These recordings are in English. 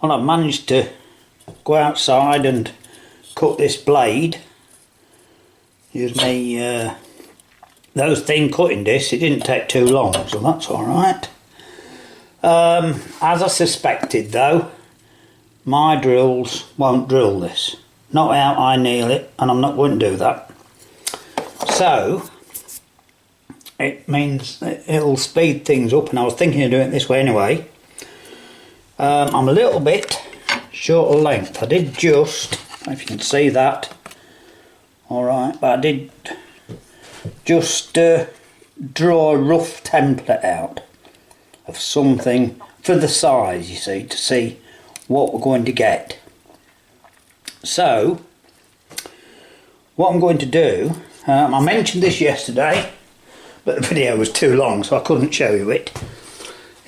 Well, I've managed to go outside and cut this blade. Use me those thin cutting discs. It didn't take too long, so that's alright. As I suspected though, my drills won't drill this. Not how I nail it, and I'm not going to do that. So it means it'll speed things up, and I was thinking of doing it this way anyway. I'm a little bit short of length. I did just, if you can see that, alright, but I did just draw a rough template out of something for the size, you see, to see what we're going to get. So what I'm going to do, I mentioned this yesterday, but the video was too long so I couldn't show you it.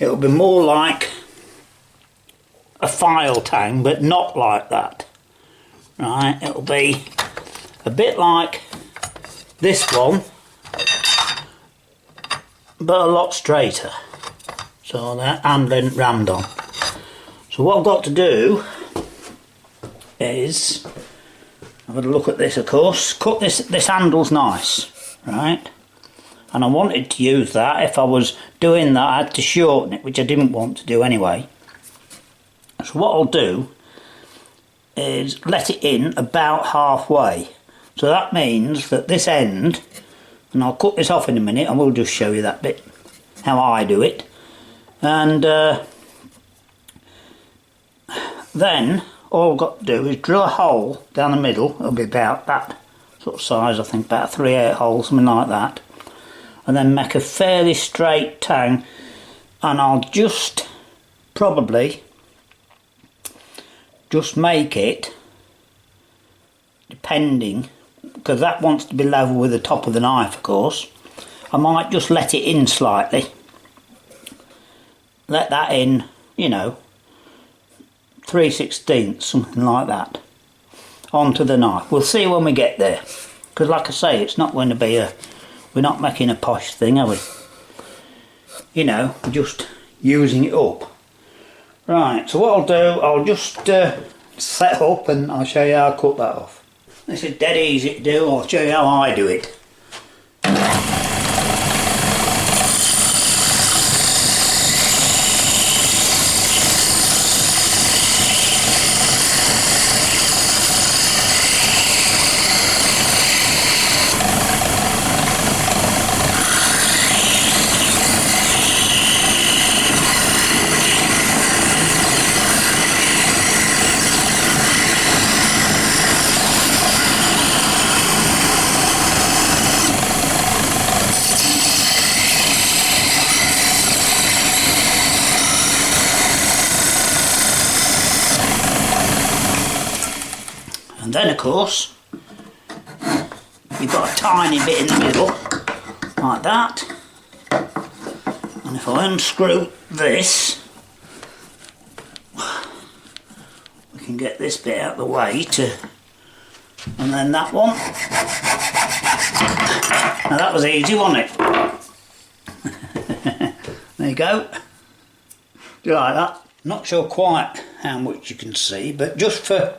It'll be more like a file tang, but not like that. Right, it'll be a bit like this one, but a lot straighter. So that handle rammed on. So what I've got to do is have a look at this, of course. Cut this handle's nice, right? And I wanted to use that. If I was doing that, I had to shorten it, which I didn't want to do anyway. So what I'll do is let it in about halfway. So that means that this end, and I'll cut this off in a minute, I will just show you that bit, how I do it. And then all I've got to do is drill a hole down the middle. It'll be about that sort of size, I think, about 3/8 hole, something like that. And then make a fairly straight tang, and I'll just probably just make it, depending, because that wants to be level with the top of the knife, of course. I might just let it in slightly. Let that in, you know, 3/16, something like that, onto the knife. We'll see when we get there, because like I say, it's not going to be we're not making a posh thing, are we? You know, we're just using it up. Right, so what I'll do, I'll just set up and I'll show you how I cut that off. This is dead easy to do. I'll show you how I do it. And then of course you've got a tiny bit in the middle like that, and if I unscrew this we can get this bit out of the way too, and then that one. Now that was easy, wasn't it? There you go. Do you like that? Not sure quite how much you can see, but just for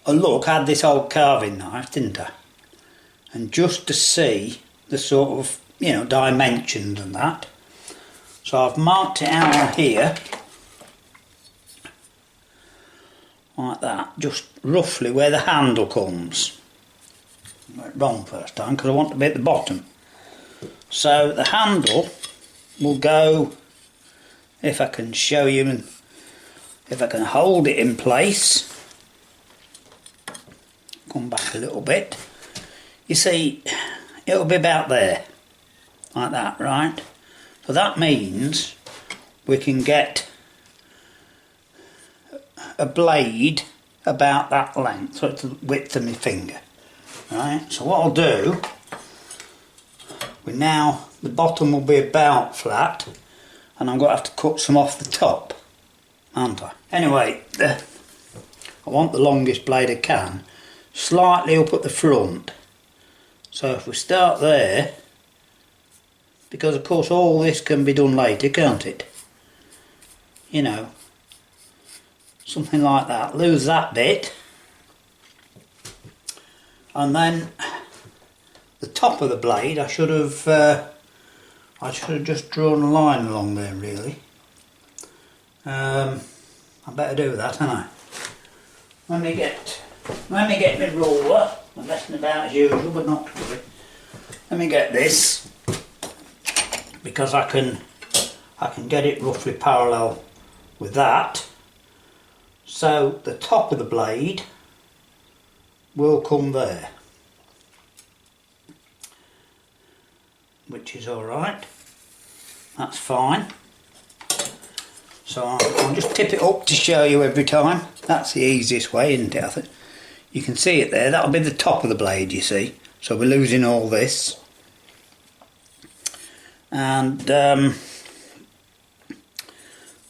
a look, I had this old carving knife, didn't I? And just to see the sort of, you know, dimensions and that. So I've marked it out on here, like that, just roughly where the handle comes. I went wrong first time because I want to be at the bottom. So the handle will go, if I can show you and if I can hold it in place. Come back a little bit. You see, it'll be about there, like that, right? So that means we can get a blade about that length, so it's the width of my finger, right? So what I'll do, the bottom will be about flat, and I'm going to have to cut some off the top, aren't I? Anyway, I want the longest blade I can, slightly up at the front. So if we start there, because of course all this can be done later, can't it? You know. something like that, lose that bit, and then the top of the blade I should have just drawn a line along there really. I better do that, hadn't I? Let me get my ruler. I'm messing about as usual, but not to worry. Let me get this, because I can get it roughly parallel with that. So the top of the blade will come there, which is alright. That's fine. So I'll just tip it up to show you every time. That's the easiest way, isn't it? I think you can see it there. That'll be the top of the blade, you see. So we're losing all this. And then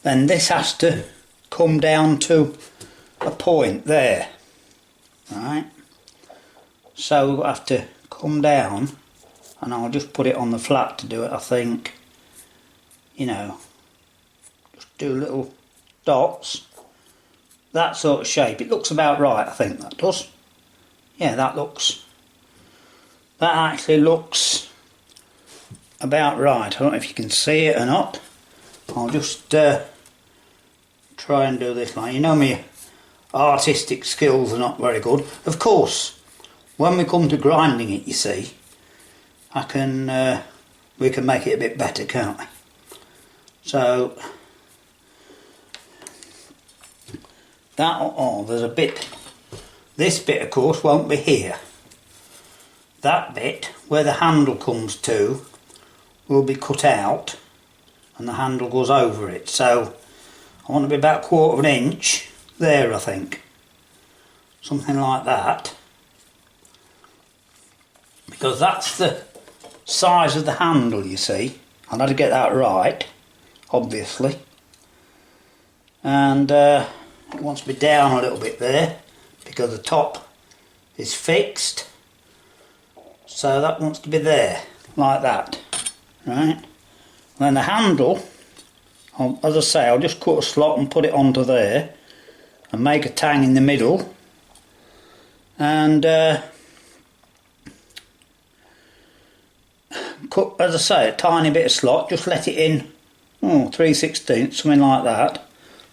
this has to come down to a point there. Right? So we'll have to come down, and I'll just put it on the flat to do it, I think. You know, just do little dots. That sort of shape. It looks about right, I think that does. Yeah, that actually looks about right. I don't know if you can see it or not. I'll just try and do this line. You know, my artistic skills are not very good. Of course, when we come to grinding it, you see, we can make it a bit better, can't we? So there's a bit. This bit, of course, won't be here. That bit where the handle comes to will be cut out, and the handle goes over it. So I want to be about 1/4 of an inch there, I think, something like that, because that's the size of the handle, you see. I'll have to get that right, obviously, and it wants to be down a little bit there because the top is fixed, so that wants to be there like that, right? And then the handle, as I say, I'll just cut a slot and put it onto there and make a tang in the middle, and cut, as I say, a tiny bit of slot, just let it in 3/16, something like that.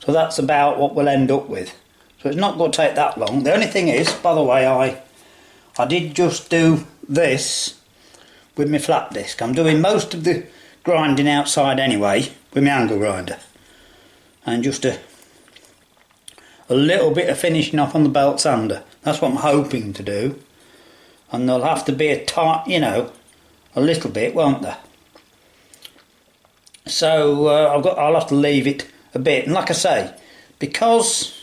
So that's about what we'll end up with. So it's not going to take that long. The only thing is, by the way, I did just do this with my flat disc. I'm doing most of the grinding outside anyway with my angle grinder, and just a little bit of finishing off on the belt sander. That's what I'm hoping to do, and there'll have to be a little bit, won't there? So I'll have to leave it a bit, and like I say, because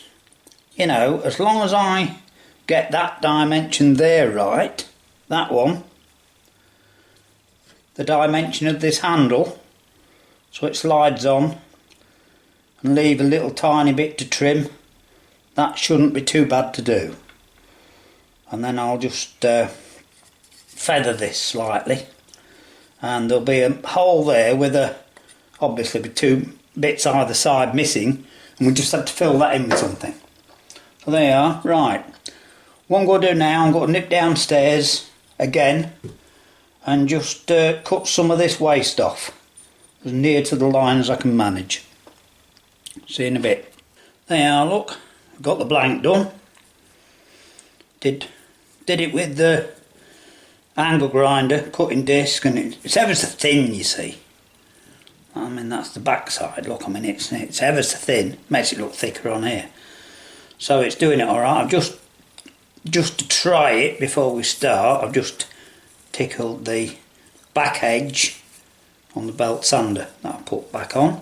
as long as I get that dimension there right, that one, the dimension of this handle, so it slides on, and leave a little tiny bit to trim, that shouldn't be too bad to do. And then I'll just feather this slightly, and there'll be a hole there with obviously with 2 bits either side missing, and we just have to fill that in with something. So there you are. Right, what I'm going to do now, I'm going to nip downstairs again and just cut some of this waste off as near to the line as I can manage. See you in a bit. There you are, look, I've got the blank done. Did it with the angle grinder, cutting disc, and it's ever so thin, you see. I mean, that's the back side, look, I mean, it's ever so thin, makes it look thicker on here. So it's doing it alright. I've just to try it before we start, I've just tickled the back edge on the belt sander that I put back on.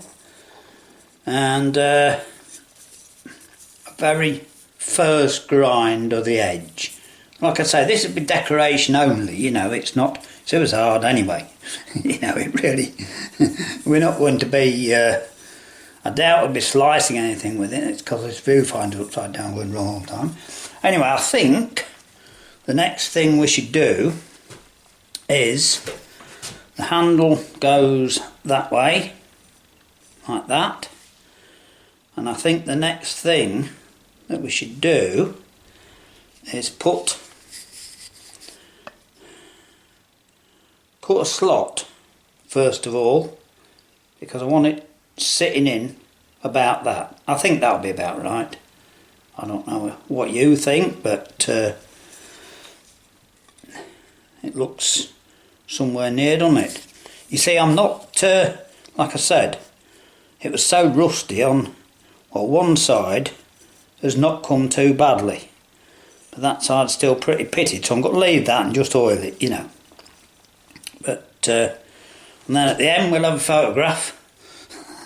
And a very first grind of the edge. Like I say, this would be decoration only, it's not, it was hard anyway. It really, we're not going to be, I doubt we'll be slicing anything with it. It's because this viewfinder's upside down going wrong all the time. Anyway, I think the next thing we should do is the handle goes that way, like that, And I think the next thing that we should do is cut a slot first of all, because I want it sitting in about that. I think that'll be about right. I don't know what you think, but it looks somewhere near, doesn't it? You see, I'm not, like I said, it was so rusty on, well, one side has not come too badly, but that side's still pretty pitted, so I'm going to leave that and just oil it, you know. But and then at the end we'll have a photograph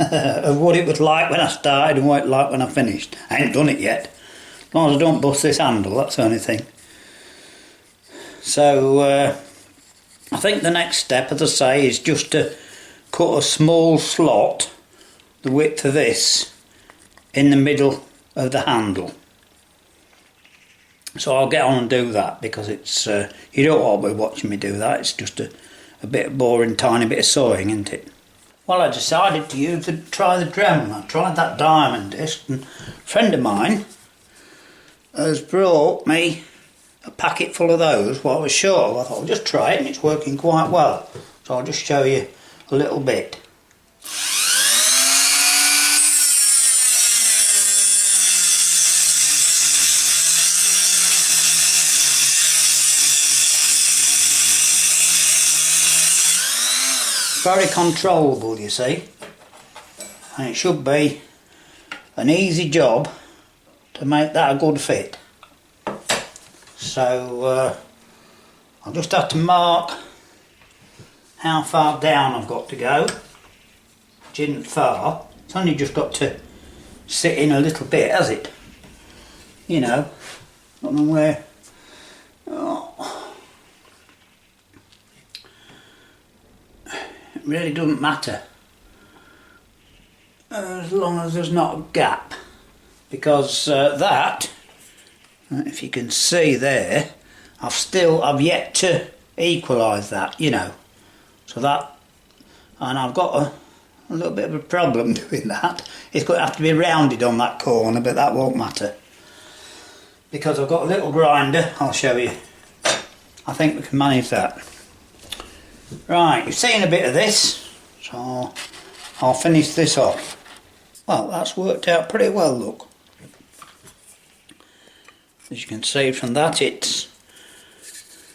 of what it was like when I started and what it was like when I finished. I ain't done it yet. As long as I don't bust this handle, that's the only thing. So I think the next step, as I say, is just to cut a small slot, the width of this, in the middle of the handle. So I'll get on and do that, because it's you don't want to be watching me do that. It's just a bit of boring, tiny bit of sewing, isn't it? Well, I decided to try the Dremel. I tried that diamond disc, and a friend of mine has brought me a packet full of those. What I was short of, I thought I'll just try it, and it's working quite well. So I'll just show you a little bit. Very controllable, you see, and it should be an easy job to make that a good fit. So I'll just have to mark how far down I've got to go, which isn't far. It's only just got to sit in a little bit, has it? You know, I don't know where. Oh. It really doesn't matter as long as there's not a gap, because that, if you can see there, I've yet to equalise that, you know. So that, and I've got a little bit of a problem doing that. It's going to have to be rounded on that corner, but that won't matter, because I've got a little grinder. I'll show you. I think we can manage that. Right, you've seen a bit of this, so I'll finish this off. Well, that's worked out pretty well, look. As you can see from that, it's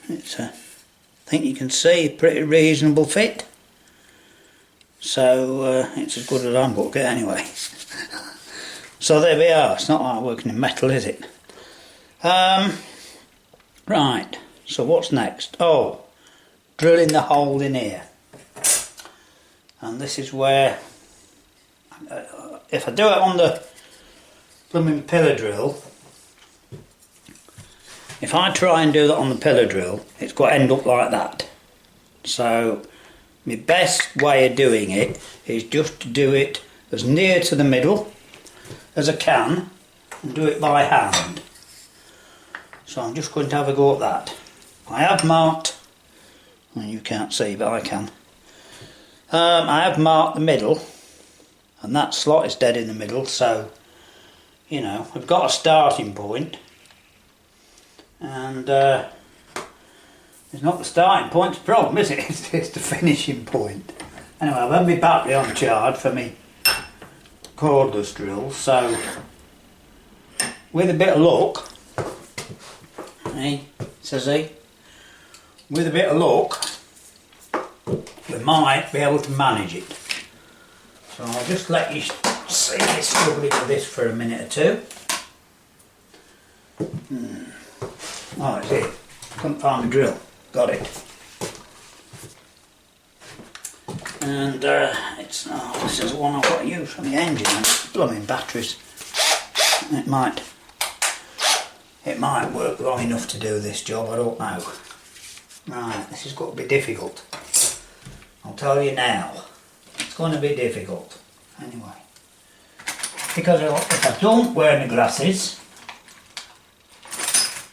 I think you can see a pretty reasonable fit. So it's as good as I'm going to get anyway. So there we are. It's not like working in metal, is it? Right, so what's next? Oh, drilling the hole in here. And this is where, if I do it on the blooming pillar drill, if I try and do that on the pillar drill, it's got to end up like that. So my best way of doing it is just to do it as near to the middle as I can and do it by hand. So I'm just going to have a go at that. I have marked, well, you can't see but I can, I have marked the middle, and that slot is dead in the middle, so you know we've got a starting point, and it's not the starting point's the problem, is it? It's the finishing point. Anyway, I've had my battery on charge for me cordless drill, so with a bit of luck, says he, with a bit of luck we might be able to manage it. So I'll just let you see me struggling with this for a minute or two. Oh, it's it. Couldn't find the drill. Got it. And this is the one I've got to use for the engine, and it's blooming batteries. It might work long enough to do this job, I don't know. Right, this has got to be difficult. I'll tell you now, it's going to be difficult. Anyway, because if I don't wear my glasses,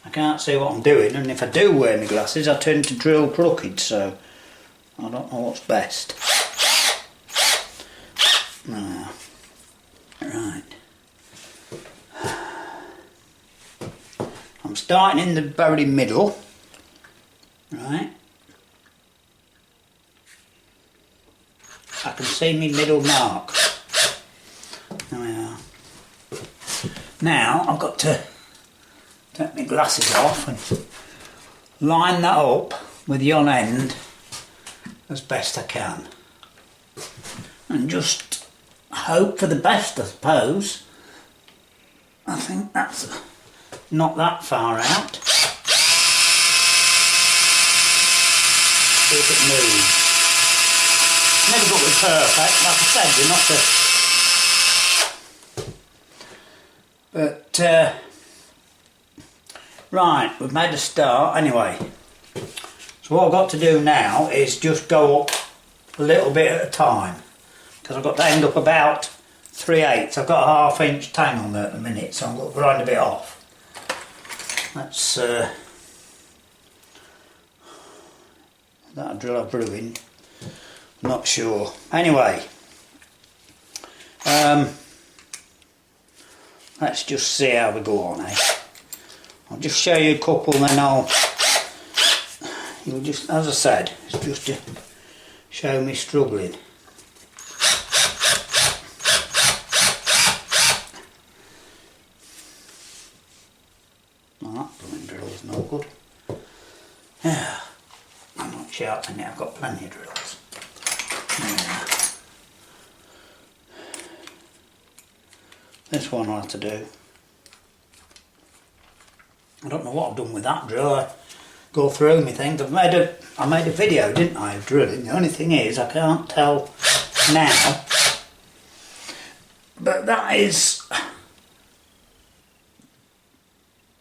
I can't see what I'm doing, and if I do wear my glasses I tend to drill crooked, so I don't know what's best. Right, I'm starting in the very middle, right? I can see my middle mark. There we are. Now I've got to take my glasses off and line that up with yon end as best I can. And just hope for the best, I suppose. I think that's not that far out. See if it moves. Never got it perfect, like I said, you're not right, we've made a start anyway. So what I've got to do now is just go up a little bit at a time, because I've got to end up about 3/8. I've got a 1/2 inch tang on there at the minute, so I'm going to grind a bit off. That's that a drill I've ruined. Not sure. Anyway, let's just see how we go on, eh? I'll just show you a couple and then you'll just, as I said, it's just to show me struggling. Oh, that blooming drill's no good. Yeah, I'm not sharpening it, I've got plenty of drills. Yeah. This one I'll have to do. I don't know what I've done with that drill. I go through me things. I made a video, didn't I, of drilling. The only thing is I can't tell now. But that is,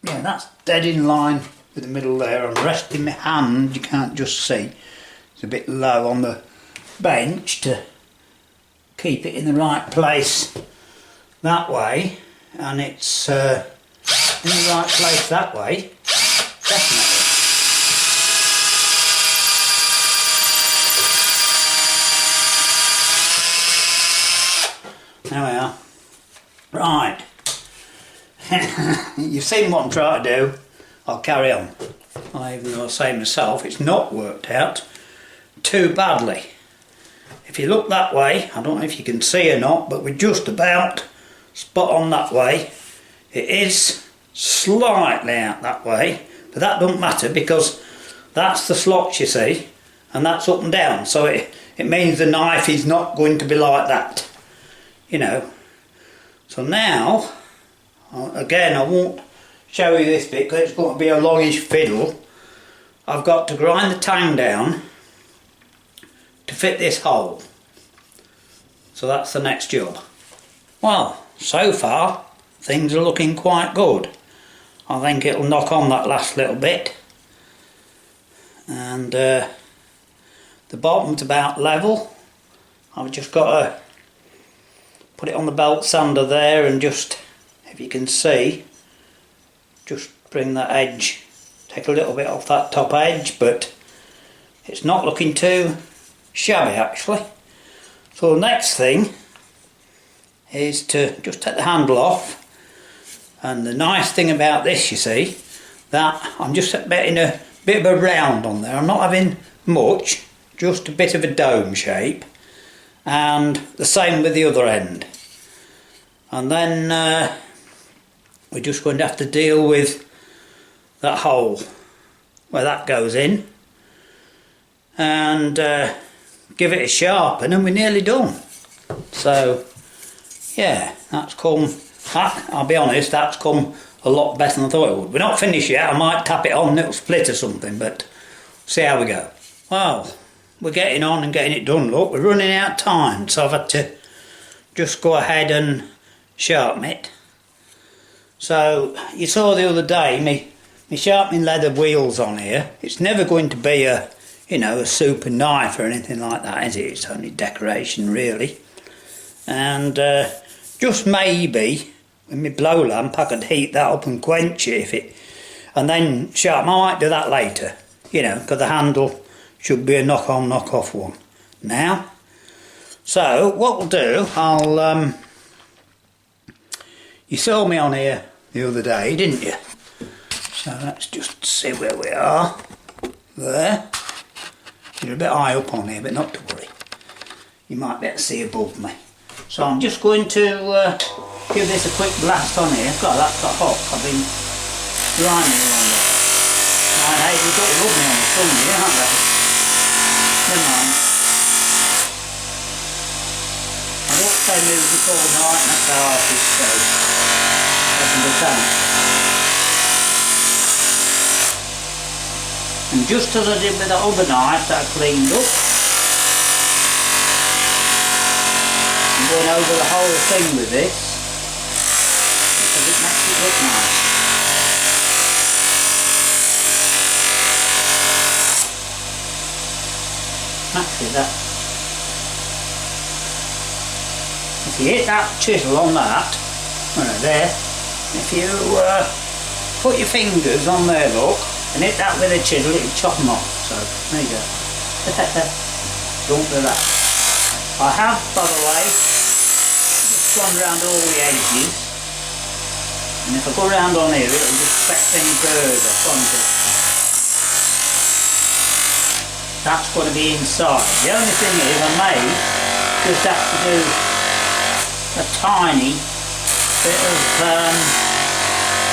yeah, that's dead in line with the middle there. I'm resting my hand, you can't just see. It's a bit low on the bench to keep it in the right place that way, and it's in the right place that way, definitely. There we are. Right. You've seen what I'm trying to do. I'll carry on. Even though I say myself, it's not worked out too badly. If you look that way, I don't know if you can see or not, but we're just about spot on that way. It is slightly out that way, but that don't matter because that's the slot, you see, and that's up and down, so it means the knife is not going to be like that, you know. So now, again, I won't show you this bit because it's going to be a longish fiddle. I've got to grind the tang down to fit this hole. So that's the next job. Well, so far things are looking quite good. I think it'll knock on that last little bit, and the bottom's about level. I've just got to put it on the belt sander there and just, if you can see, just bring that edge, take a little bit off that top edge, but it's not looking too shabby actually. So the next thing is to just take the handle off, and the nice thing about this, you see, that I'm just getting a bit of a round on there. I'm not having much, just a bit of a dome shape, and the same with the other end. And then we're just going to have to deal with that hole where that goes in and give it a sharpen, and we're nearly done. So yeah, that's come, I'll be honest, that's come a lot better than I thought it would. We're not finished yet. I might tap it on and it'll split or something, but see how we go. Well, we're getting on and getting it done. Look, we're running out of time, so I've had to just go ahead and sharpen it. So you saw the other day me sharpening leather wheels on here. It's never going to be a, you know, a super knife or anything like that, is it? It's only decoration really. And just maybe with my blow lamp I could heat that up and quench it if it, and then sharpen. I might do that later, you know, because the handle should be a knock on knock off one now. So what we'll do, I'll you saw me on here the other day, didn't you? So let's just see where we are. There. You're a bit high up on here, but not to worry. You might be able to see above me. So I'm just going to give this a quick blast on here. God, that's got hot. I've been grinding along there. Hey, we've got to rub me on the sun here, haven't we? Never mind. I don't say music all night, and that's how artists go. Listen to that. And just as I did with that other knife that I cleaned up, I'm going over the whole thing with this because it makes it look nice. Actually, that if you hit that chisel on that, there, if you put your fingers on there, look, and hit that with a chisel, it'll chop them off. So there you go. Don't do that. I have, by the way, just gone around all the edges, and if I go around on here, it'll just affect any bird off, won't it? That's got to be inside. The only thing is I may just have to do a tiny bit of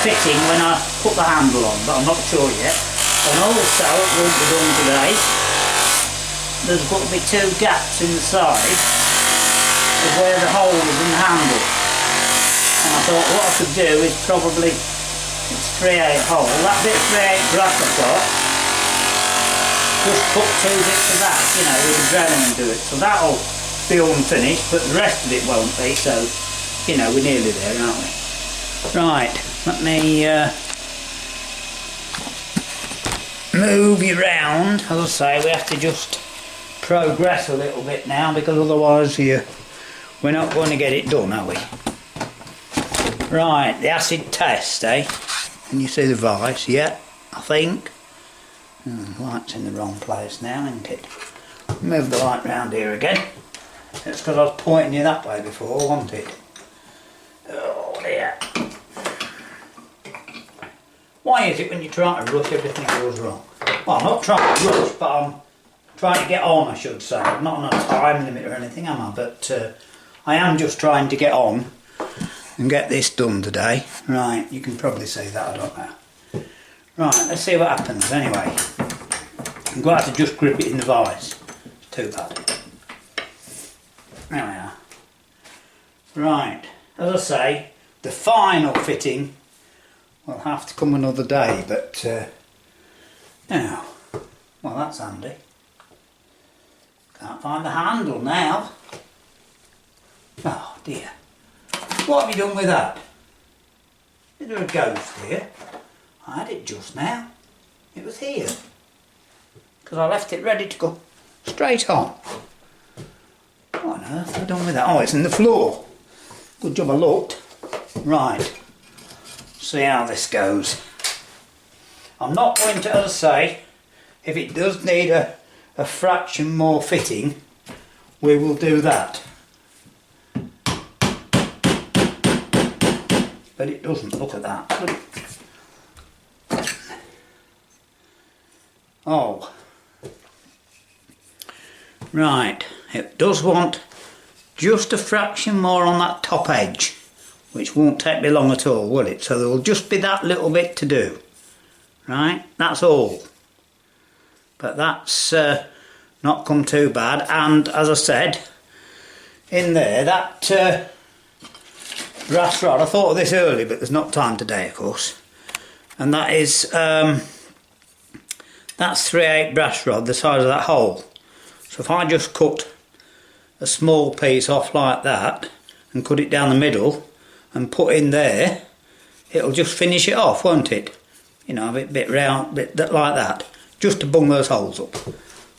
fitting when I put the handle on, but I'm not sure yet. And also, it won't be done today, there's got to be 2 gaps in the side of where the hole is in the handle. And I thought what I could do is probably, it's 3/8 hole, that bit of 3/8 brass I've got, just put 2 bits of that, you know, with the drowning and do it. So that'll be unfinished, but the rest of it won't be, so, you know, we're nearly there, aren't we? Right, let me move you round. As I say, we have to just progress a little bit now, because otherwise we're not going to get it done, are we? Right, the acid test, eh? Can you see the vice? Yeah, I think. The light's in the wrong place now, isn't it? Move the light round here again. It's because I was pointing you that way before, wasn't it? Oh dear. Why is it when you try to rush everything goes wrong? Well, I'm not trying to rush, but I'm trying to get on, I should say. I'm not on a time limit or anything, am I? But I am just trying to get on and get this done today. Right, you can probably see that, I don't know. Right, let's see what happens anyway. I'm going to have to just grip it in the vice. It's too bad. There we are. Right, as I say, the final fitting will have to come another day, but now, well, that's handy. Can't find the handle now. Oh dear. What have you done with that? Is there a ghost here? I had it just now. It was here. Because I left it ready to go straight on. What on earth have I done with that? Oh, it's in the floor. Good job I looked. Right. See how this goes. I'm not going to, as I say, if it does need a fraction more fitting, we will do that. But it doesn't, look at that. Oh. Right, it does want just a fraction more on that top edge, which won't take me long at all, will it? So there will just be that little bit to do. Right, that's all. But that's not come too bad, and as I said, in there, that brass rod, I thought of this early, but there's not time today, of course, and that is, that's 3/8 brass rod, the size of that hole. So if I just cut a small piece off like that, and cut it down the middle, and put in there, it'll just finish it off, won't it? You know, a bit round, bit like that, just to bung those holes up.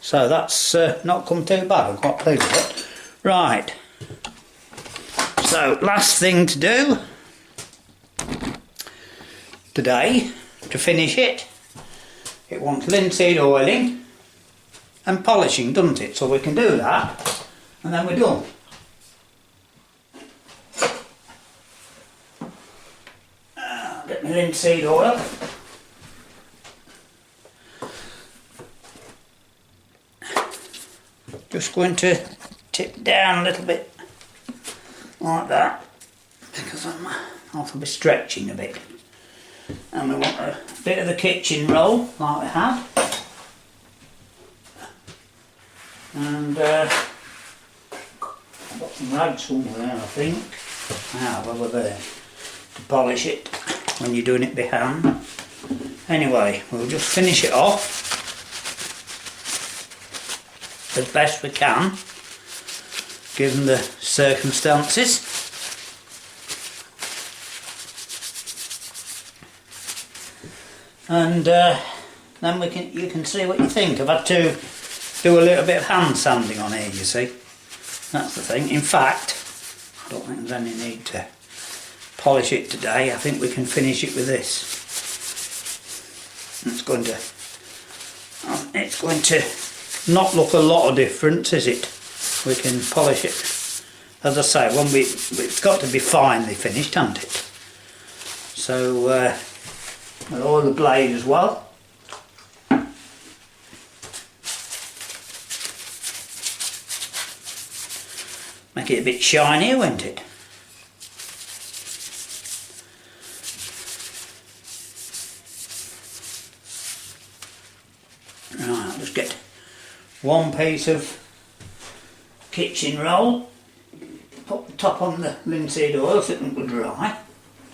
So that's not come too bad, I'm quite pleased with it. Right, so last thing to do today, to finish it, it wants linseed oiling and polishing, doesn't it? So we can do that, and then we're done. Get my linseed oil. just going to tip down a little bit like that, because I'll be stretching a bit. And we want a bit of the kitchen roll like we had. And got some rags somewhere, I think. Over there, to polish it when you're doing it by hand. Anyway, we'll just finish it off as best we can, given the circumstances. And then you can see what you think. I've had to do a little bit of hand sanding on here, you see. That's the thing. In fact, I don't think there's any need to polish it today. I think we can finish it with this. It's going to not look a lot of difference, is it? We can polish it, as I say, it's got to be finely finished, hasn't it? So with all the blade as well. Make it a bit shinier, won't it? Right, I'll just get one piece of kitchen roll, put the top on the linseed oil so it will dry,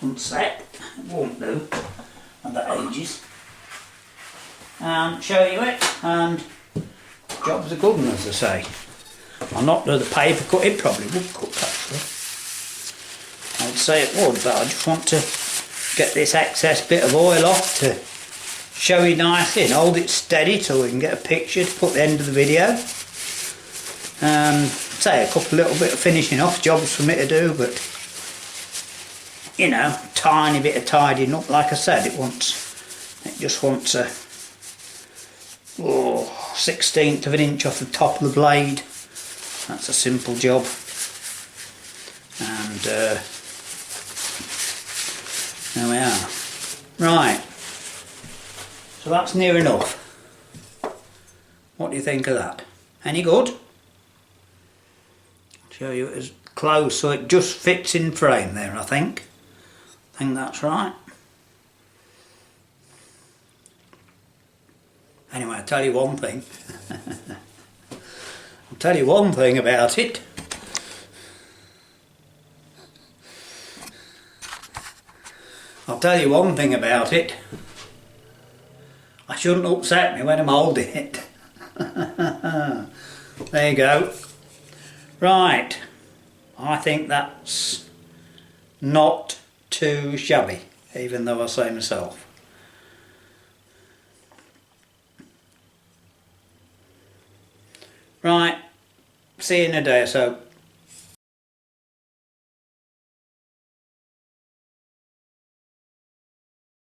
won't set, it won't do at the ages, and show you it, and job's a good one, as I say. I'll not do the paper cut, it probably would cut actually. I would say it would, but I just want to get this excess bit of oil off to show you nicely and hold it steady so we can get a picture to put at the end of the video. Say a couple little bit of finishing off jobs for me to do, but you know, tiny bit of tidying up. Like I said, it just wants a 1/16 of an inch off the top of the blade. That's a simple job. And there we are. Right. So that's near enough. What do you think of that? Any good? Show you it as close so it just fits in frame there, I think. I think that's right. Anyway, I'll tell you one thing. I'll tell you one thing about it. I'll tell you one thing about it. I shouldn't upset me when I'm holding it. There you go. Right. I think that's not too shabby, even though I say myself. Right. See you in a day or so.